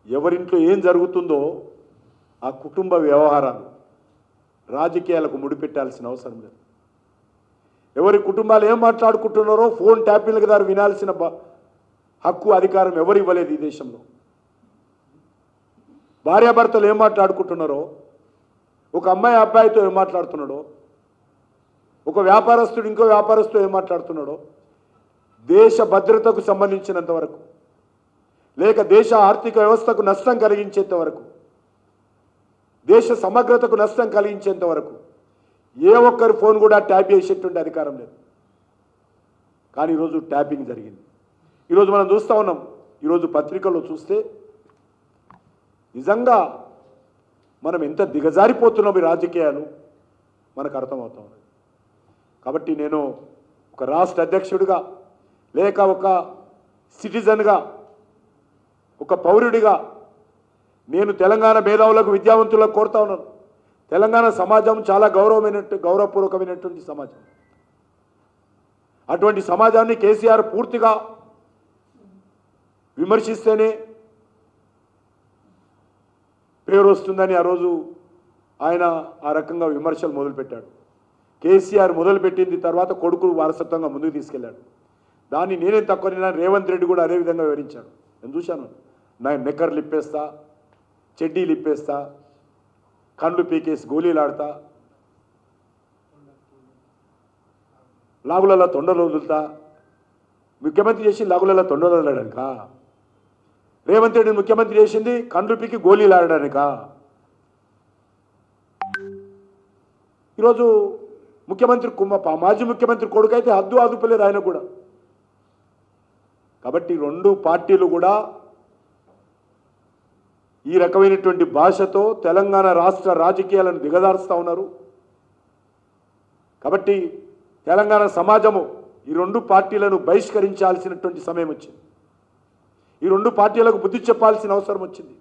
ఎవరింట్లో ఏం జరుగుతుందో ఆ కుటుంబ వ్యవహారాలు రాజకీయాలకు ముడిపెట్టాల్సిన అవసరం లేదు. ఎవరి కుటుంబాలు ఏం మాట్లాడుకుంటున్నారో ఫోన్ ట్యాపింగ్ ద్వారా వినాల్సిన హక్కు అధికారం ఎవరు ఇవ్వలేదు ఈ దేశంలో. భార్యాభర్తలు ఏం మాట్లాడుకుంటున్నారో, ఒక అమ్మాయి అబ్బాయితో ఏం మాట్లాడుతున్నాడో, ఒక వ్యాపారస్తుడు ఇంకో వ్యాపారస్తుడు ఏం మాట్లాడుతున్నాడో, దేశ భద్రతకు సంబంధించినంత వరకు లేక దేశ ఆర్థిక వ్యవస్థకు నష్టం కలిగించేంత వరకు, దేశ సమగ్రతకు నష్టం కలిగించేంత వరకు ఏ ఒక్కరి ఫోన్ కూడా ట్యాప్ చేసేటువంటి అధికారం లేదు. కానీ ఈరోజు ట్యాపింగ్ జరిగింది. ఈరోజు మనం చూస్తూ ఉన్నాం. ఈరోజు పత్రికల్లో చూస్తే నిజంగా మనం ఎంత దిగజారిపోతున్నాం ఈ రాజకీయాలు మనకు అర్థమవుతా ఉన్నది. కాబట్టి నేను ఒక రాష్ట్ర అధ్యక్షుడిగా లేక ఒక సిటిజన్గా ఒక పౌరుడిగా నేను తెలంగాణ మేధావులకు విద్యావంతులకు కోరుతా ఉన్నాను. తెలంగాణ సమాజం చాలా గౌరవపూర్వకమైనటువంటి సమాజం. అటువంటి సమాజాన్ని కేసీఆర్ పూర్తిగా విమర్శిస్తేనే పేరు వస్తుందని ఆ రోజు ఆయన ఆ రకంగా విమర్శలు మొదలుపెట్టాడు. కేసీఆర్ మొదలుపెట్టింది తర్వాత కొడుకు వారసత్వంగా ముందుకు తీసుకెళ్లాడు. దాన్ని నేనేం తక్కువ, రేవంత్ రెడ్డి కూడా అదే విధంగా వివరించాడు. నేను చూశాను. నేను నెక్కర్లు ఇప్పేస్తా, చెడ్డీలు ఇప్పేస్తా, కండ్లు పీకేసి గోళీలాడతా, లాగులలో తొండలు వదులుతా. ముఖ్యమంత్రి చేసి లాగులలో తొండలు వదలడానిక? రేవంత్ రెడ్డిని ముఖ్యమంత్రి చేసింది కండ్లు పీకి గోళీలాడడానిక? ఈరోజు ముఖ్యమంత్రి మాజీ ముఖ్యమంత్రి కొడుకు అయితే హద్దు ఆదుపలేదు ఆయన కూడా. కాబట్టి రెండు పార్టీలు కూడా ఈ రకమైనటువంటి భాషతో తెలంగాణ రాష్ట్ర రాజకీయాలను దిగజారుస్తూ ఉన్నారు. కాబట్టి తెలంగాణ సమాజము ఈ రెండు పార్టీలను బహిష్కరించాల్సినటువంటి సమయం వచ్చింది. ఈ రెండు పార్టీలకు బుద్ధి చెప్పాల్సిన అవసరం వచ్చింది.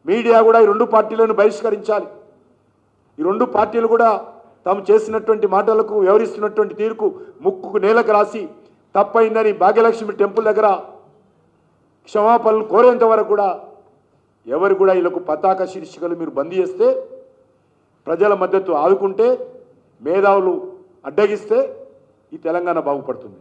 మీడియా కూడా ఈ రెండు పార్టీలను బహిష్కరించాలి. ఈ రెండు పార్టీలు కూడా తాము చేసినటువంటి మాటలకు వ్యవహరిస్తున్నటువంటి తీరుకు ముక్కుకు నేలకు రాసి తప్పైందని భాగ్యలక్ష్మి టెంపుల్ దగ్గర క్షమాపణలు కోరేంత వరకు కూడా ఎవరు కూడా వీళ్ళకు పతాక శీర్షికలు మీరు బంద్ చేస్తే, ప్రజల మద్దతు ఆదుకుంటే, మేధావులు అడ్డగిస్తే ఈ తెలంగాణ బాగుపడుతుంది.